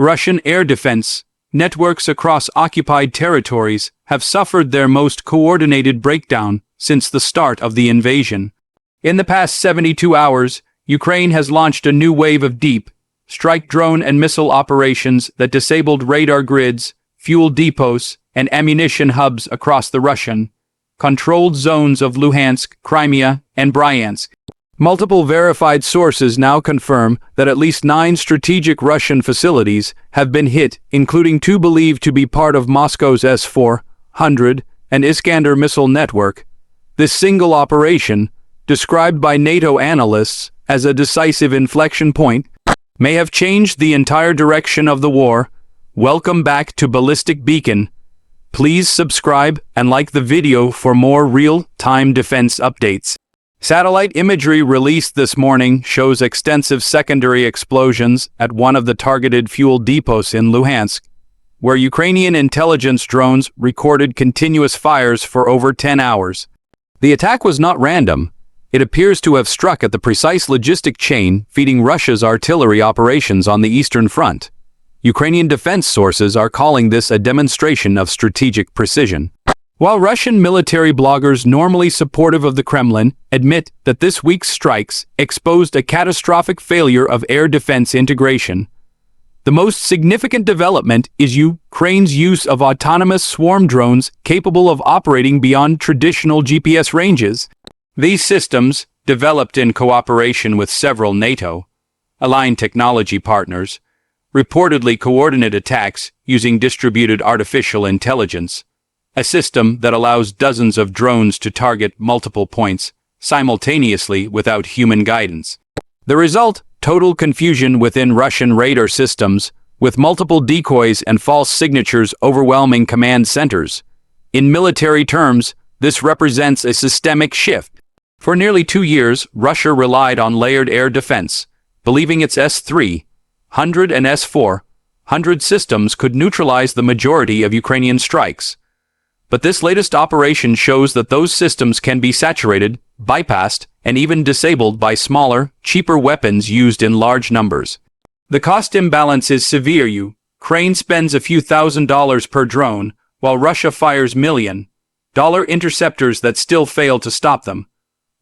Russian air defense networks across occupied territories have suffered their most coordinated breakdown since the start of the invasion. In the past 72 hours, Ukraine has launched a new wave of deep strike drone and missile operations that disabled radar grids, fuel depots, and ammunition hubs across the Russian-controlled zones of Luhansk, Crimea, and Bryansk. Multiple verified sources now confirm that at least 9 strategic Russian facilities have been hit, including 2 believed to be part of Moscow's S-400 and Iskander missile network. This single operation, described by NATO analysts as a decisive inflection point, may have changed the entire direction of the war. Welcome back to Ballistic Beacon. Please subscribe and like the video for more real-time defense updates. Satellite imagery released this morning shows extensive secondary explosions at one of the targeted fuel depots in Luhansk, where Ukrainian intelligence drones recorded continuous fires for over 10 hours. The attack was not random. It appears to have struck at the precise logistic chain feeding Russia's artillery operations on the Eastern Front. Ukrainian defense sources are calling this a demonstration of strategic precision. While Russian military bloggers normally supportive of the Kremlin admit that this week's strikes exposed a catastrophic failure of air defense integration, the most significant development is Ukraine's use of autonomous swarm drones capable of operating beyond traditional GPS ranges. These systems, developed in cooperation with several NATO-aligned technology partners, reportedly coordinate attacks using distributed artificial intelligence, a system that allows dozens of drones to target multiple points simultaneously without human guidance. The result: total confusion within Russian radar systems, with multiple decoys and false signatures overwhelming command centers. In military terms, this represents a systemic shift. For nearly 2 years, Russia relied on layered air defense, believing its S-300 and S-400 systems could neutralize the majority of Ukrainian strikes. But this latest operation shows that those systems can be saturated, bypassed, and even disabled by smaller, cheaper weapons used in large numbers. The cost imbalance is severe. Ukraine spends a few $1,000s per drone, while Russia fires $1,000,000 interceptors that still fail to stop them.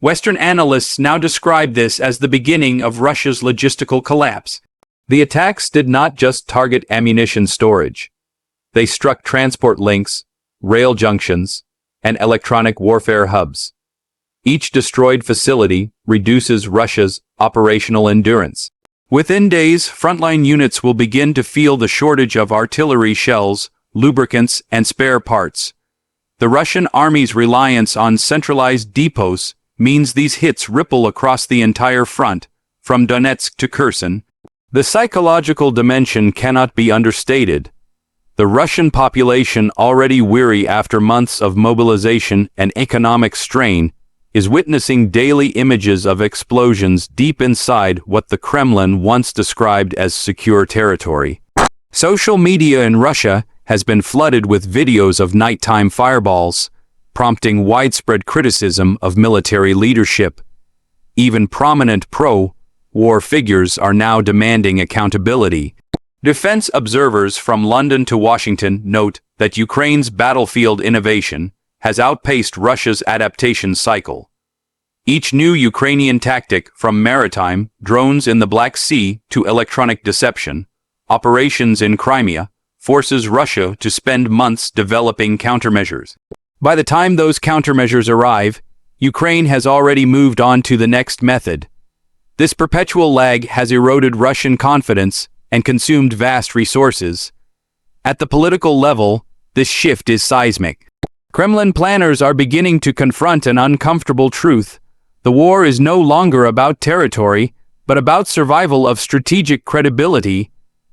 Western analysts now describe this as the beginning of Russia's logistical collapse. The attacks did not just target ammunition storage. They struck transport links, rail junctions, and electronic warfare hubs. Each destroyed facility reduces Russia's operational endurance. Within days, frontline units will begin to feel the shortage of artillery shells, lubricants, and spare parts. The Russian army's reliance on centralized depots means these hits ripple across the entire front, from Donetsk to Kherson. The psychological dimension cannot be understated. The Russian population, already weary after months of mobilization and economic strain, is witnessing daily images of explosions deep inside what the Kremlin once described as secure territory. Social media in Russia has been flooded with videos of nighttime fireballs, prompting widespread criticism of military leadership. Even prominent pro-war figures are now demanding accountability. Defense observers from London to Washington note that Ukraine's battlefield innovation has outpaced Russia's adaptation cycle. Each new Ukrainian tactic, from maritime drones in the Black Sea to electronic deception operations in Crimea, forces Russia to spend months developing countermeasures. By the time those countermeasures arrive, Ukraine has already moved on to the next method. This perpetual lag has eroded Russian confidence and consumed vast resources. At the political level, this shift is seismic. Kremlin planners are beginning to confront an uncomfortable truth. The war is no longer about territory, but about survival of strategic credibility.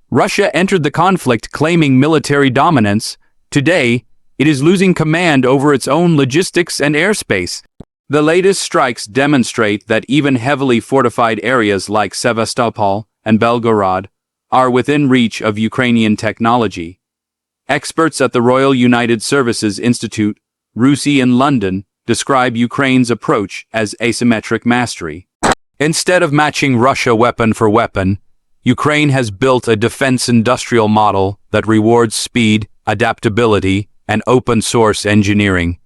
Russia entered the conflict claiming military dominance. Today, it is losing command over its own logistics and airspace. The latest strikes demonstrate that even heavily fortified areas like Sevastopol and Belgorod are within reach of Ukrainian technology. Experts at the Royal United Services Institute, RUSI in London, describe Ukraine's approach as asymmetric mastery. Instead of matching Russia weapon for weapon, Ukraine has built a defense industrial model that rewards speed, adaptability, and open-source engineering.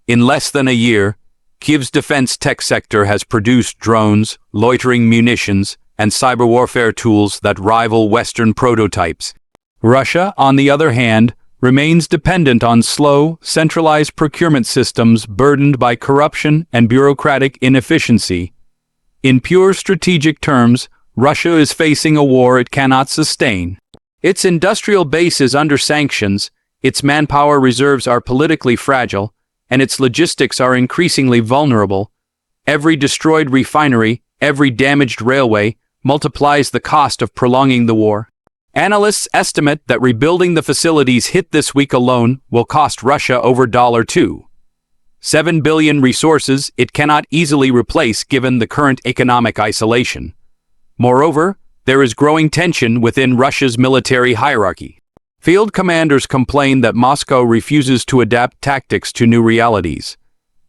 In less than a year, Kyiv's defense tech sector has produced drones, loitering munitions, and cyber warfare tools that rival Western prototypes. Russia, on the other hand, remains dependent on slow, centralized procurement systems burdened by corruption and bureaucratic inefficiency. In pure strategic terms, Russia is facing a war it cannot sustain. Its industrial base is under sanctions, its manpower reserves are politically fragile, and its logistics are increasingly vulnerable. Every destroyed refinery, every damaged railway, multiplies the cost of prolonging the war. Analysts estimate that rebuilding the facilities hit this week alone will cost Russia over $7 billion, resources it cannot easily replace given the current economic isolation. Moreover, there is growing tension within Russia's military hierarchy. Field commanders complain that Moscow refuses to adapt tactics to new realities,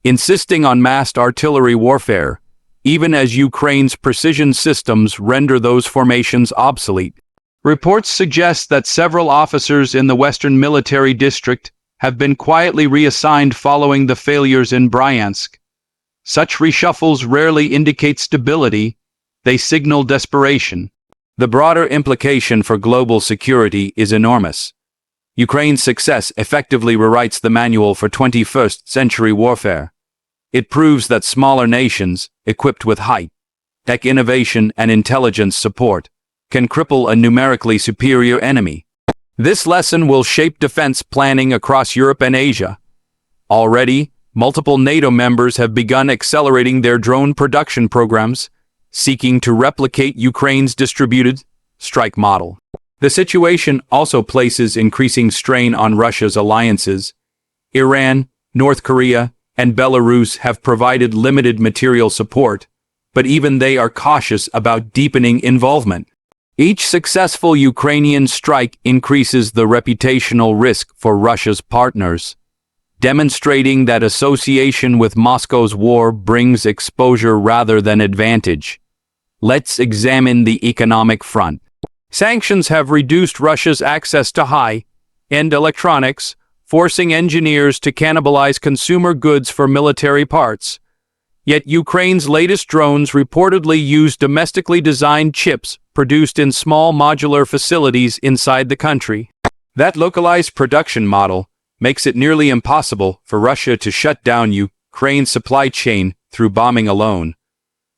insisting on massed artillery warfare, even as Ukraine's precision systems render those formations obsolete. Reports suggest that several officers in the Western Military District have been quietly reassigned following the failures in Bryansk. Such reshuffles rarely indicate stability, they signal desperation. The broader implication for global security is enormous. Ukraine's success effectively rewrites the manual for 21st century warfare. It proves that smaller nations, equipped with high-tech innovation and intelligence support, can cripple a numerically superior enemy. This lesson will shape defense planning across Europe and Asia. Already, multiple NATO members have begun accelerating their drone production programs, seeking to replicate Ukraine's distributed strike model. The situation also places increasing strain on Russia's alliances. Iran, North Korea, and Belarus have provided limited material support, but even they are cautious about deepening involvement. Each successful Ukrainian strike increases the reputational risk for Russia's partners, demonstrating that association with Moscow's war brings exposure rather than advantage. Let's examine the economic front. Sanctions have reduced Russia's access to high-end electronics, forcing engineers to cannibalize consumer goods for military parts. Yet Ukraine's latest drones reportedly use domestically designed chips produced in small modular facilities inside the country. That localized production model makes it nearly impossible for Russia to shut down Ukraine's supply chain through bombing alone.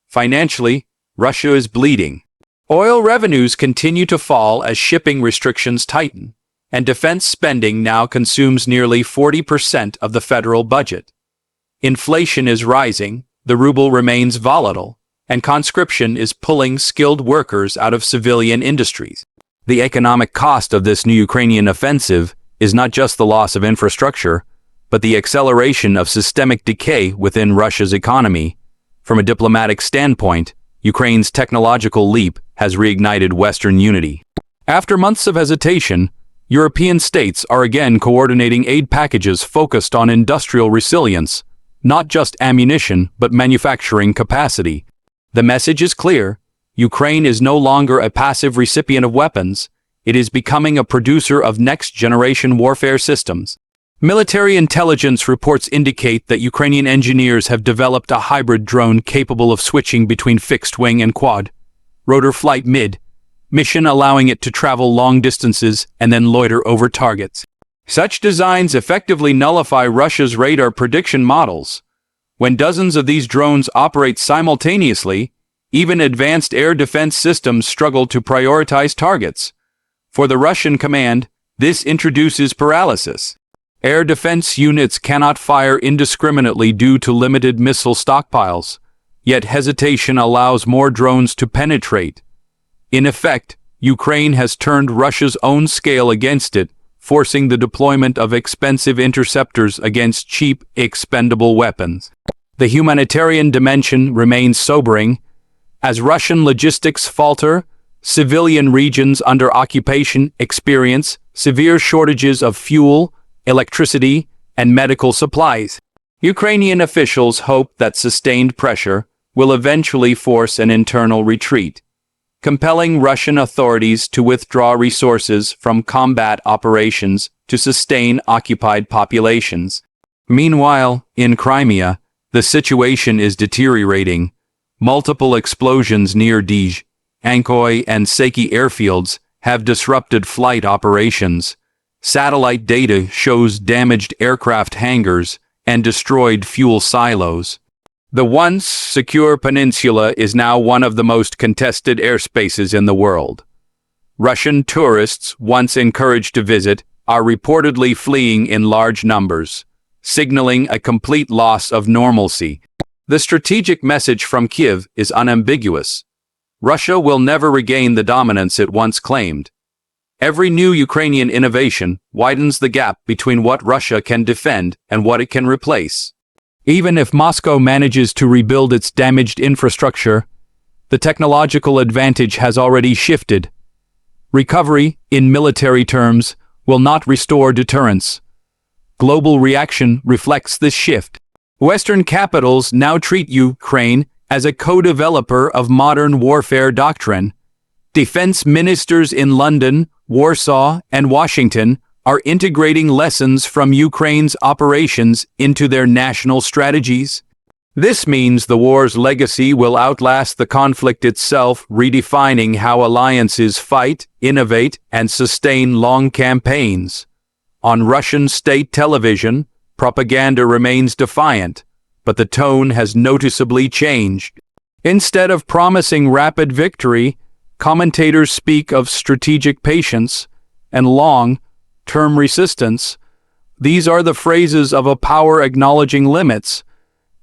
Financially, Russia is bleeding. Oil revenues continue to fall as shipping restrictions tighten, and defense spending now consumes nearly 40% of the federal budget. Inflation is rising, the ruble remains volatile, and conscription is pulling skilled workers out of civilian industries. The economic cost of this new Ukrainian offensive is not just the loss of infrastructure, but the acceleration of systemic decay within Russia's economy. From a diplomatic standpoint, Ukraine's technological leap has reignited Western unity. After months of hesitation, European states are again coordinating aid packages focused on industrial resilience, not just ammunition but manufacturing capacity. The message is clear: Ukraine is no longer a passive recipient of weapons, it is becoming a producer of next-generation warfare systems. Military intelligence reports indicate that Ukrainian engineers have developed a hybrid drone capable of switching between fixed-wing and quad-rotor flight mid-mission, allowing it to travel long distances and then loiter over targets. Such designs effectively nullify Russia's radar prediction models. When dozens of these drones operate simultaneously, even advanced air defense systems struggle to prioritize targets. For the Russian command, this introduces paralysis. Air defense units cannot fire indiscriminately due to limited missile stockpiles, yet hesitation allows more drones to penetrate. In effect, Ukraine has turned Russia's own scale against it, forcing the deployment of expensive interceptors against cheap, expendable weapons. The humanitarian dimension remains sobering. As Russian logistics falter, civilian regions under occupation experience severe shortages of fuel, electricity, and medical supplies. Ukrainian officials hope that sustained pressure will eventually force an internal retreat. compelling Russian authorities to withdraw resources from combat operations to sustain occupied populations. Meanwhile, in Crimea, the situation is deteriorating. Multiple explosions near Dij, Ankoy, and Seki airfields have disrupted flight operations. Satellite data shows damaged aircraft hangars and destroyed fuel silos. The once secure peninsula is now one of the most contested airspaces in the world. Russian tourists, once encouraged to visit, are reportedly fleeing in large numbers, signaling a complete loss of normalcy. The strategic message from Kyiv is unambiguous. Russia will never regain the dominance it once claimed. Every new Ukrainian innovation widens the gap between what Russia can defend and what it can replace. Even if Moscow manages to rebuild its damaged infrastructure, the technological advantage has already shifted. Recovery, in military terms, will not restore deterrence. Global reaction reflects this shift. Western capitals now treat Ukraine as a co-developer of modern warfare doctrine. Defense ministers in London, Warsaw, and Washington are integrating lessons from Ukraine's operations into their national strategies. This means the war's legacy will outlast the conflict itself, redefining how alliances fight, innovate, and sustain long campaigns. On Russian state television, propaganda remains defiant, but the tone has noticeably changed. Instead of promising rapid victory, commentators speak of strategic patience and long-term resistance. These are the phrases of a power acknowledging limits.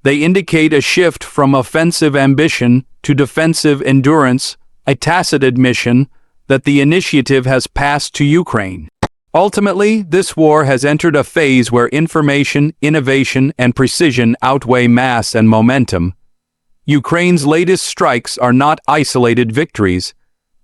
They indicate a shift from offensive ambition to defensive endurance, a tacit admission that the initiative has passed to Ukraine. Ultimately, this war has entered a phase where information, innovation, and precision outweigh mass and momentum. Ukraine's latest strikes are not isolated victories.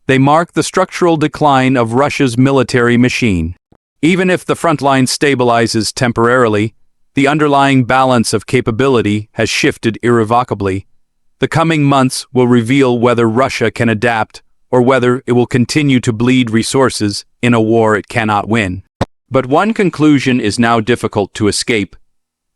They mark the structural decline of Russia's military machine. Even if the front line stabilizes temporarily, the underlying balance of capability has shifted irrevocably. The coming months will reveal whether Russia can adapt or whether it will continue to bleed resources in a war it cannot win. But one conclusion is now difficult to escape.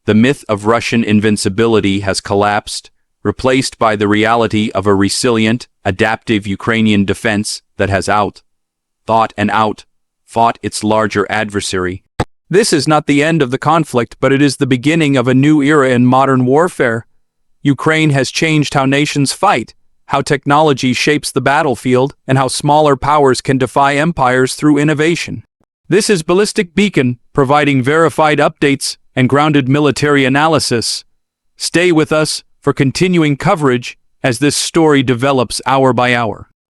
The myth of Russian invincibility has collapsed, replaced by the reality of a resilient, adaptive Ukrainian defense that has out-thought and out-fought its larger adversary. This is not the end of the conflict, but it is the beginning of a new era in modern warfare. Ukraine has changed how nations fight, how technology shapes the battlefield, and how smaller powers can defy empires through innovation. This is Ballistic Beacon, providing verified updates and grounded military analysis. Stay with us for continuing coverage as this story develops hour by hour.